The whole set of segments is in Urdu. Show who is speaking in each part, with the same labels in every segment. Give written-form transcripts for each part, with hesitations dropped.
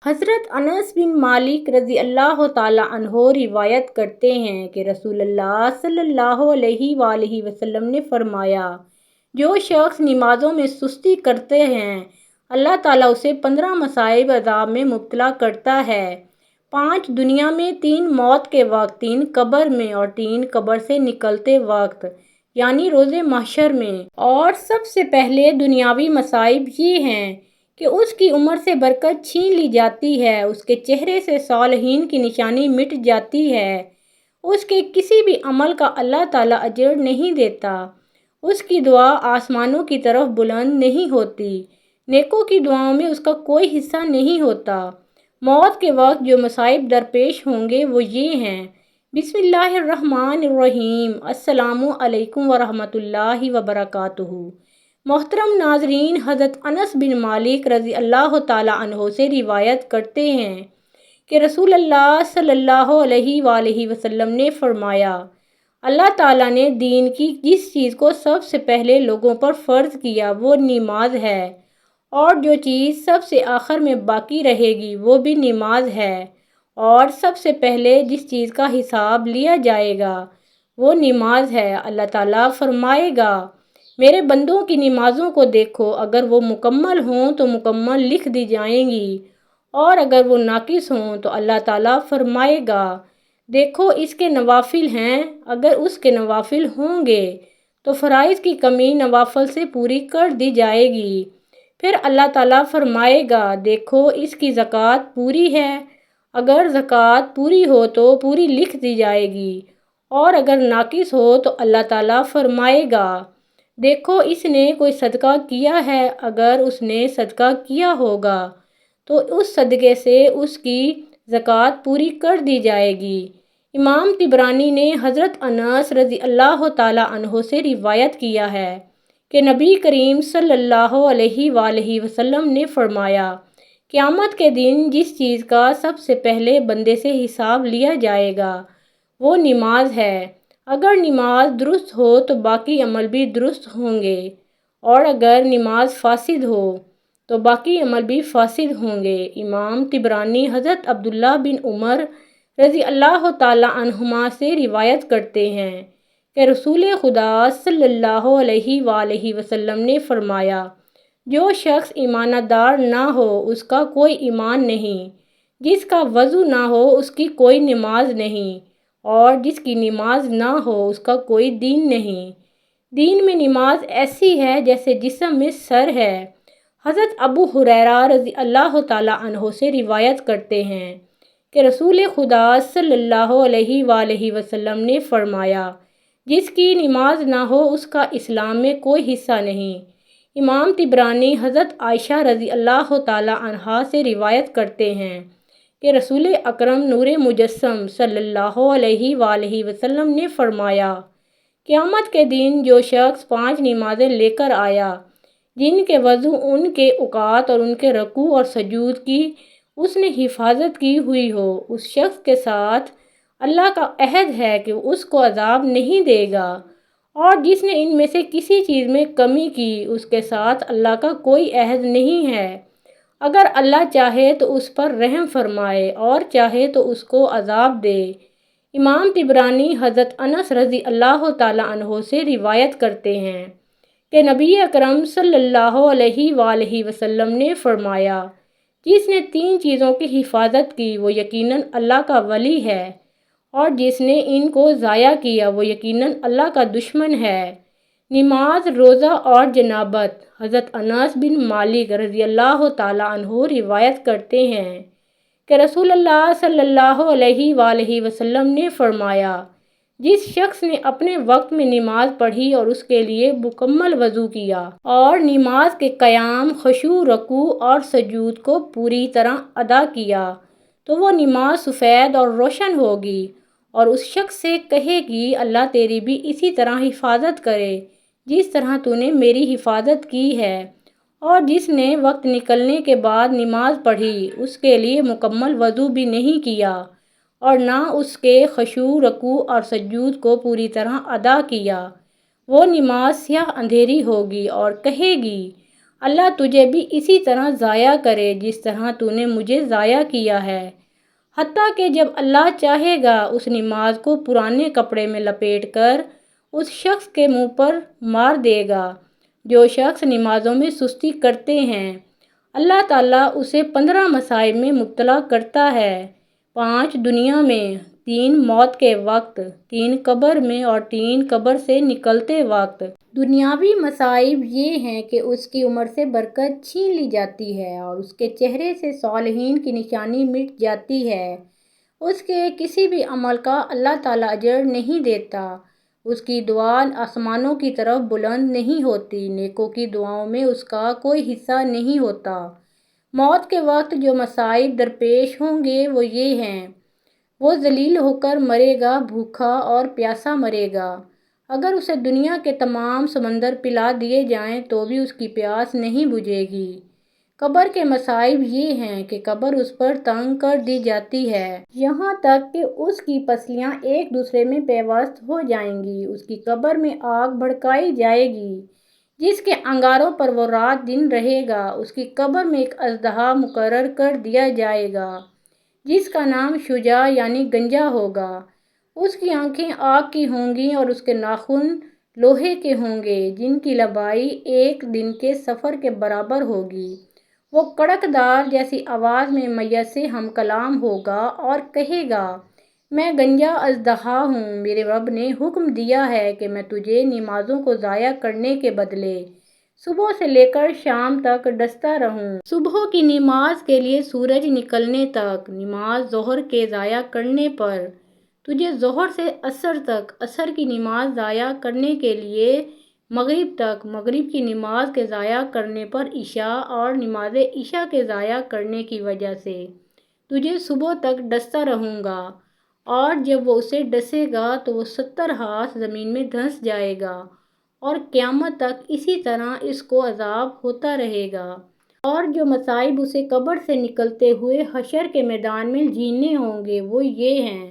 Speaker 1: حضرت انس بن مالک رضی اللہ تعالیٰ عنہ روایت کرتے ہیں کہ رسول اللہ صلی اللہ علیہ وآلہ وسلم نے فرمایا، جو شخص نمازوں میں سستی کرتے ہیں اللہ تعالیٰ اسے 15 مصائب عذاب میں مبتلا کرتا ہے، 5 دنیا میں، 3 موت کے وقت، 3 قبر میں اور 3 قبر سے نکلتے وقت یعنی روز محشر میں۔ اور سب سے پہلے دنیاوی مصائب یہ ہیں کہ اس کی عمر سے برکت چھین لی جاتی ہے، اس کے چہرے سے صالحین کی نشانی مٹ جاتی ہے، اس کے کسی بھی عمل کا اللہ تعالیٰ اجر نہیں دیتا، اس کی دعا آسمانوں کی طرف بلند نہیں ہوتی، نیکوں کی دعاؤں میں اس کا کوئی حصہ نہیں ہوتا۔ موت کے وقت جو مصائب درپیش ہوں گے وہ یہ ہیں: بسم اللہ الرحمن الرحیم، السلام علیکم ورحمۃ اللہ وبرکاتہ۔ محترم ناظرین، حضرت انس بن مالک رضی اللہ تعالیٰ عنہ سے روایت کرتے ہیں کہ رسول اللہ صلی اللہ علیہ وآلہ وسلم نے فرمایا، اللہ تعالیٰ نے دین کی جس چیز کو سب سے پہلے لوگوں پر فرض کیا وہ نماز ہے، اور جو چیز سب سے آخر میں باقی رہے گی وہ بھی نماز ہے، اور سب سے پہلے جس چیز کا حساب لیا جائے گا وہ نماز ہے۔ اللہ تعالیٰ فرمائے گا، میرے بندوں کی نمازوں کو دیکھو، اگر وہ مکمل ہوں تو مکمل لکھ دی جائیں گی، اور اگر وہ ناقص ہوں تو اللہ تعالیٰ فرمائے گا، دیکھو اس کے نوافل ہیں، اگر اس کے نوافل ہوں گے تو فرائض کی کمی نوافل سے پوری کر دی جائے گی۔ پھر اللہ تعالیٰ فرمائے گا، دیکھو اس کی زکوٰۃ پوری ہے، اگر زکوٰۃ پوری ہو تو پوری لکھ دی جائے گی، اور اگر ناقص ہو تو اللہ تعالیٰ فرمائے گا، دیکھو اس نے کوئی صدقہ کیا ہے، اگر اس نے صدقہ کیا ہوگا تو اس صدقے سے اس کی زکوٰۃ پوری کر دی جائے گی۔ امام طبرانی نے حضرت انس رضی اللہ تعالیٰ عنہ سے روایت کیا ہے کہ نبی کریم صلی اللہ علیہ وآلہ وسلم نے فرمایا، قیامت کے دن جس چیز کا سب سے پہلے بندے سے حساب لیا جائے گا وہ نماز ہے، اگر نماز درست ہو تو باقی عمل بھی درست ہوں گے، اور اگر نماز فاسد ہو تو باقی عمل بھی فاسد ہوں گے۔ امام طبرانی حضرت عبداللہ بن عمر رضی اللہ تعالیٰ عنہما سے روایت کرتے ہیں کہ رسول خدا صلی اللہ علیہ وآلہ وسلم نے فرمایا، جو شخص ایماندار نہ ہو اس کا کوئی ایمان نہیں، جس کا وضو نہ ہو اس کی کوئی نماز نہیں، اور جس کی نماز نہ ہو اس کا کوئی دین نہیں۔ دین میں نماز ایسی ہے جیسے جسم میں سر ہے۔ حضرت ابو ہریرہ رضی اللہ تعالیٰ عنہ سے روایت کرتے ہیں کہ رسول خدا صلی اللہ علیہ وآلہ وسلم نے فرمایا، جس کی نماز نہ ہو اس کا اسلام میں کوئی حصہ نہیں۔ امام طبرانی حضرت عائشہ رضی اللہ تعالیٰ عنہا سے روایت کرتے ہیں کہ رسول اکرم نور مجسم صلی اللہ علیہ وآلہ وسلم نے فرمایا، قیامت کے دن جو شخص 5 نمازیں لے کر آیا جن کے وضو، ان کے اوقات اور ان کے رکوع اور سجود کی اس نے حفاظت کی ہوئی ہو، اس شخص کے ساتھ اللہ کا عہد ہے کہ اس کو عذاب نہیں دے گا، اور جس نے ان میں سے کسی چیز میں کمی کی اس کے ساتھ اللہ کا کوئی عہد نہیں ہے، اگر اللہ چاہے تو اس پر رحم فرمائے اور چاہے تو اس کو عذاب دے۔ امام طبرانی حضرت انس رضی اللہ تعالیٰ عنہ سے روایت کرتے ہیں کہ نبی اکرم صلی اللہ علیہ وآلہ وسلم نے فرمایا، جس نے 3 چیزوں کی حفاظت کی وہ یقیناً اللہ کا ولی ہے، اور جس نے ان کو ضائع کیا وہ یقیناً اللہ کا دشمن ہے۔ نماز، روزہ اور جنابت۔ حضرت انس بن مالک رضی اللہ تعالیٰ عنہ روایت کرتے ہیں کہ رسول اللہ صلی اللہ علیہ وآلہ وسلم نے فرمایا، جس شخص نے اپنے وقت میں نماز پڑھی اور اس کے لیے مکمل وضو کیا اور نماز کے قیام، خشوع، رکوع اور سجود کو پوری طرح ادا کیا تو وہ نماز سفید اور روشن ہوگی، اور اس شخص سے کہے گی اللہ تیری بھی اسی طرح حفاظت کرے جس طرح تو نے میری حفاظت کی ہے، اور جس نے وقت نکلنے کے بعد نماز پڑھی اس کے لیے مکمل وضو بھی نہیں کیا اور نہ اس کے خشوع، رکوع اور سجود کو پوری طرح ادا کیا، وہ نماز سیاہ اندھیری ہوگی اور کہے گی اللہ تجھے بھی اسی طرح ضائع کرے جس طرح تو نے مجھے ضائع کیا ہے۔ حتیٰ کہ جب اللہ چاہے گا اس نماز کو پرانے کپڑے میں لپیٹ کر اس شخص کے منہ پر مار دے گا جو شخص نمازوں میں سستی کرتے ہیں۔ اللہ تعالیٰ اسے 15 مصائب میں مبتلا کرتا ہے، 5 دنیا میں، 3 موت کے وقت، 3 قبر میں اور 3 قبر سے نکلتے وقت۔ دنیاوی مصائب یہ ہیں کہ اس کی عمر سے برکت چھین لی جاتی ہے اور اس کے چہرے سے صالحین کی نشانی مٹ جاتی ہے۔ اس کے کسی بھی عمل کا اللہ تعالیٰ اجر نہیں دیتا۔ اس کی دعا آسمانوں کی طرف بلند نہیں ہوتی، نیکوں کی دعاؤں میں اس کا کوئی حصہ نہیں ہوتا۔ موت کے وقت جو مصائب درپیش ہوں گے وہ یہ ہیں، وہ ذلیل ہو کر مرے گا، بھوکا اور پیاسا مرے گا۔ اگر اسے دنیا کے تمام سمندر پلا دیے جائیں تو بھی اس کی پیاس نہیں بجھے گی۔ قبر کے مصائب یہ ہیں کہ قبر اس پر تنگ کر دی جاتی ہے، یہاں تک کہ اس کی پسلیاں ایک دوسرے میں پیوست ہو جائیں گی۔ اس کی قبر میں آگ بھڑکائی جائے گی جس کے انگاروں پر وہ رات دن رہے گا۔ اس کی قبر میں ایک اژدہا مقرر کر دیا جائے گا جس کا نام شجاع یعنی گنجا ہوگا۔ اس کی آنکھیں آگ کی ہوں گی اور اس کے ناخن لوہے کے ہوں گے جن کی لمبائی 1 دن کے سفر کے برابر ہوگی۔ وہ کڑک دار جیسی آواز میں میت سے ہم کلام ہوگا اور کہے گا، میں گنجا اژدہا ہوں، میرے رب نے حکم دیا ہے کہ میں تجھے نمازوں کو ضائع کرنے کے بدلے صبح سے لے کر شام تک ڈستا رہوں۔ صبح کی نماز کے لیے سورج نکلنے تک، نماز ظہر کے ضائع کرنے پر تجھے ظہر سے عصر تک، عصر کی نماز ضائع کرنے کے لیے مغرب تک، مغرب کی نماز کے ضائع کرنے پر عشاء اور نماز عشاء کے ضائع کرنے کی وجہ سے تجھے صبح تک ڈستا رہوں گا، اور جب وہ اسے ڈسے گا تو وہ 70 ہاتھ زمین میں دھنس جائے گا اور قیامت تک اسی طرح اس کو عذاب ہوتا رہے گا۔ اور جو مصائب اسے قبر سے نکلتے ہوئے حشر کے میدان میں جھیلنے ہوں گے وہ یہ ہیں،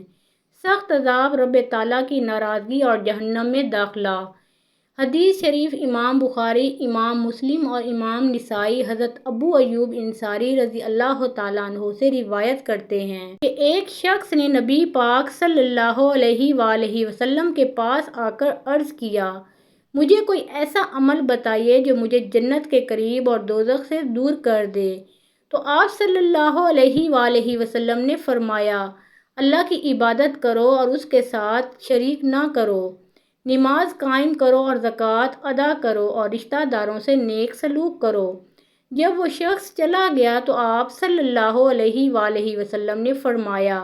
Speaker 1: سخت عذاب رب تعالیٰ کی ناراضگی اور جہنم میں داخلہ۔ حدیث شریف امام بخاری، امام مسلم اور امام نسائی حضرت ابو ایوب انصاری رضی اللہ تعالیٰ عنہ سے روایت کرتے ہیں کہ ایک شخص نے نبی پاک صلی اللہ علیہ وآلہ وسلم کے پاس آ کر عرض کیا، مجھے کوئی ایسا عمل بتائیے جو مجھے جنت کے قریب اور دوزخ سے دور کر دے۔ تو آپ صلی اللہ علیہ وآلہ وسلم نے فرمایا، اللہ کی عبادت کرو اور اس کے ساتھ شریک نہ کرو، نماز قائم کرو اور زکوٰۃ ادا کرو اور رشتہ داروں سے نیک سلوک کرو۔ جب وہ شخص چلا گیا تو آپ صلی اللہ علیہ وآلہ وسلم نے فرمایا،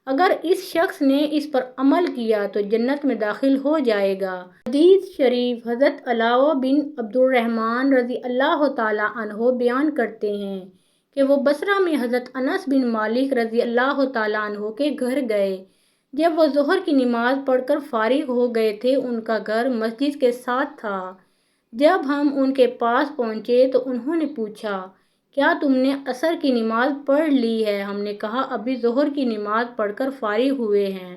Speaker 1: اگر اس شخص نے اس پر عمل کیا تو جنت میں داخل ہو جائے گا۔ حدیث شریف حضرت علاوہ بن عبد الرحمن رضی اللہ تعالیٰ عنہ بیان کرتے ہیں کہ وہ بصرہ میں حضرت انس بن مالک رضی اللہ تعالیٰ عنہ کے گھر گئے۔ جب وہ ظہر کی نماز پڑھ کر فارغ ہو گئے تھے، ان کا گھر مسجد کے ساتھ تھا۔ جب ہم ان کے پاس پہنچے تو انہوں نے پوچھا، کیا تم نے عصر کی نماز پڑھ لی ہے؟ ہم نے کہا، ابھی ظہر کی نماز پڑھ کر فارغ ہوئے ہیں۔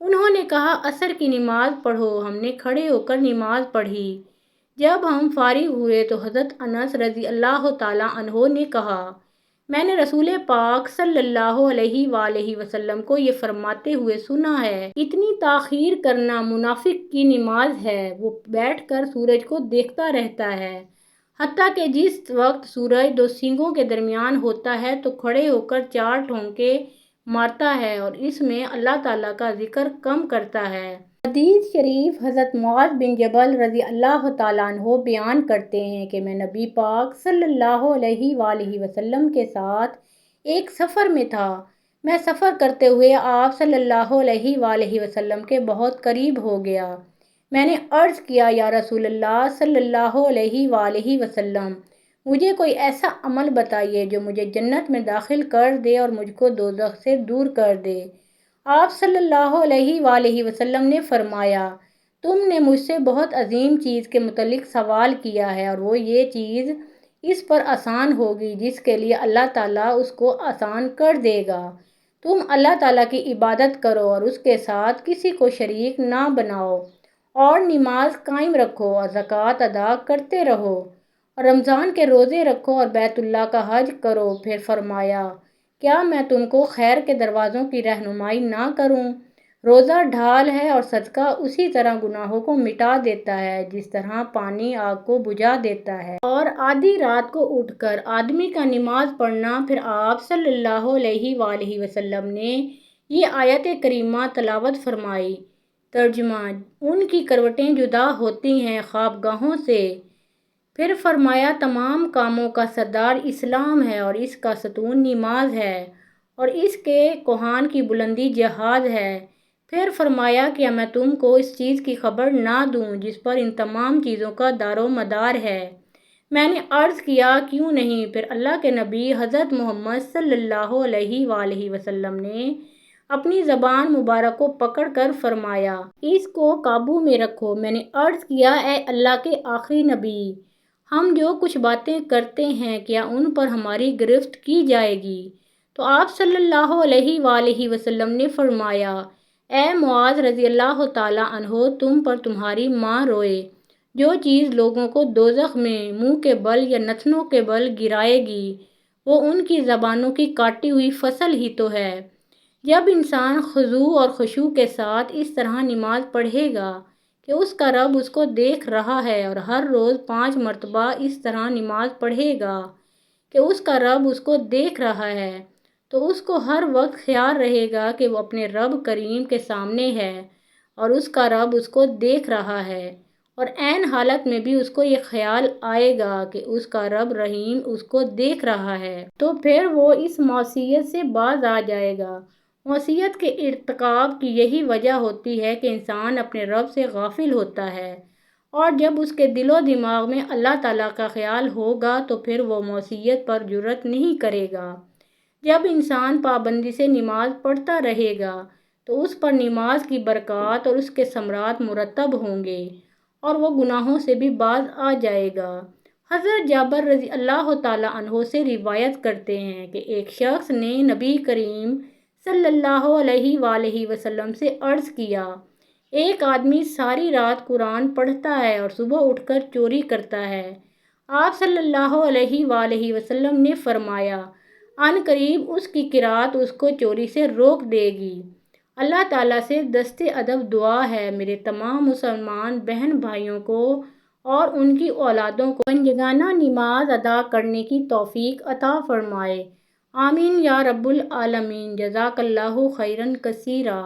Speaker 1: انہوں نے کہا، عصر کی نماز پڑھو۔ ہم نے کھڑے ہو کر نماز پڑھی۔ جب ہم فارغ ہوئے تو حضرت انس رضی اللہ تعالیٰ عنہ نے کہا، میں نے رسول پاک صلی اللہ علیہ وآلہ وسلم کو یہ فرماتے ہوئے سنا ہے، اتنی تاخیر کرنا منافق کی نماز ہے۔ وہ بیٹھ کر سورج کو دیکھتا رہتا ہے، حتیٰ کہ جس وقت سورج 2 سینگوں کے درمیان ہوتا ہے تو کھڑے ہو کر 4 ٹھونکے مارتا ہے اور اس میں اللہ تعالیٰ کا ذکر کم کرتا ہے۔ حدیث شریف حضرت معاذ بن جبل رضی اللہ تعالیٰ عنہ بیان کرتے ہیں کہ میں نبی پاک صلی اللہ علیہ وآلہ وسلم کے ساتھ ایک سفر میں تھا۔ میں سفر کرتے ہوئے آپ صلی اللہ علیہ وآلہ وسلم کے بہت قریب ہو گیا۔ میں نے عرض کیا، یا رسول اللہ صلی اللہ علیہ وآلہ وسلم، مجھے کوئی ایسا عمل بتائیے جو مجھے جنت میں داخل کر دے اور مجھ کو دوزخ سے دور کر دے۔ آپ صلی اللہ علیہ وآلہ وسلم نے فرمایا، تم نے مجھ سے بہت عظیم چیز کے متعلق سوال کیا ہے اور وہ یہ چیز اس پر آسان ہوگی جس کے لیے اللہ تعالیٰ اس کو آسان کر دے گا۔ تم اللہ تعالیٰ کی عبادت کرو اور اس کے ساتھ کسی کو شریک نہ بناؤ، اور نماز قائم رکھو اور زکوٰۃ ادا کرتے رہو، اور رمضان کے روزے رکھو اور بیت اللہ کا حج کرو۔ پھر فرمایا، کیا میں تم کو خیر کے دروازوں کی رہنمائی نہ کروں؟ روزہ ڈھال ہے اور صدقہ اسی طرح گناہوں کو مٹا دیتا ہے جس طرح پانی آگ کو بجھا دیتا ہے۔ اور آدھی رات کو اٹھ کر آدمی کا نماز پڑھنا۔ پھر آپ صلی اللہ علیہ وآلہ وسلم نے یہ آیت کریمہ تلاوت فرمائی۔ ترجمہ: ان کی کروٹیں جدا ہوتی ہیں خوابگاہوں سے۔ پھر فرمایا، تمام کاموں کا سردار اسلام ہے اور اس کا ستون نماز ہے اور اس کے کوہان کی بلندی جہاد ہے۔ پھر فرمایا، کیا میں تم کو اس چیز کی خبر نہ دوں جس پر ان تمام چیزوں کا دار و مدار ہے؟ میں نے عرض کیا، کیوں نہیں؟ پھر اللہ کے نبی حضرت محمد صلی اللہ علیہ وآلہ وسلم نے اپنی زبان مبارک کو پکڑ کر فرمایا، اس کو قابو میں رکھو۔ میں نے عرض کیا، اے اللہ کے آخری نبی، ہم جو کچھ باتیں کرتے ہیں کیا ان پر ہماری گرفت کی جائے گی؟ تو آپ صلی اللہ علیہ وآلہ وسلم نے فرمایا، اے معاذ رضی اللہ تعالیٰ عنہ، تم پر تمہاری ماں روئے۔ جو چیز لوگوں کو دوزخ میں منہ کے بل یا نتنوں کے بل گرائے گی وہ ان کی زبانوں کی کاٹی ہوئی فصل ہی تو ہے۔ جب انسان خضوع اور خشوع کے ساتھ اس طرح نماز پڑھے گا کہ اس کا رب اس کو دیکھ رہا ہے اور ہر روز 5 مرتبہ اس طرح نماز پڑھے گا کہ اس کا رب اس کو دیکھ رہا ہے، تو اس کو ہر وقت خیال رہے گا کہ وہ اپنے رب کریم کے سامنے ہے اور اس کا رب اس کو دیکھ رہا ہے، اور عین حالت میں بھی اس کو یہ خیال آئے گا کہ اس کا رب رحیم اس کو دیکھ رہا ہے، تو پھر وہ اس معصیت سے باز آ جائے گا۔ معصیت کے ارتکاب کی یہی وجہ ہوتی ہے کہ انسان اپنے رب سے غافل ہوتا ہے، اور جب اس کے دل و دماغ میں اللہ تعالیٰ کا خیال ہوگا تو پھر وہ معصیت پر جرأت نہیں کرے گا۔ جب انسان پابندی سے نماز پڑھتا رہے گا تو اس پر نماز کی برکات اور اس کے ثمرات مرتب ہوں گے اور وہ گناہوں سے بھی باز آ جائے گا۔ حضرت جابر رضی اللہ تعالیٰ عنہ سے روایت کرتے ہیں کہ ایک شخص نے نبی کریم صلی اللہ علیہ وآلہ وسلم سے عرض کیا، ایک آدمی ساری رات قرآن پڑھتا ہے اور صبح اٹھ کر چوری کرتا ہے۔ آپ صلی اللہ علیہ وآلہ وسلم نے فرمایا، عن قریب اس کی قرأت اس کو چوری سے روک دے گی۔ اللہ تعالیٰ سے دست ادب دعا ہے میرے تمام مسلمان بہن بھائیوں کو اور ان کی اولادوں کو پنجگانہ نماز ادا کرنے کی توفیق عطا فرمائے، آمین یا رب العالمین۔ جزاک اللہ خیرا کثیرا۔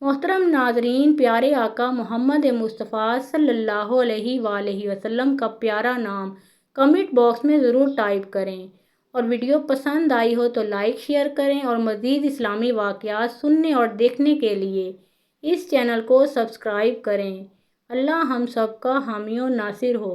Speaker 1: محترم ناظرین، پیارے آقا محمد مصطفیٰ صلی اللہ علیہ وآلہ وسلم کا پیارا نام کمنٹ باکس میں ضرور ٹائپ کریں، اور ویڈیو پسند آئی ہو تو لائک شیئر کریں، اور مزید اسلامی واقعات سننے اور دیکھنے کے لیے اس چینل کو سبسکرائب کریں۔ اللہ ہم سب کا حامی و ناصر ہو۔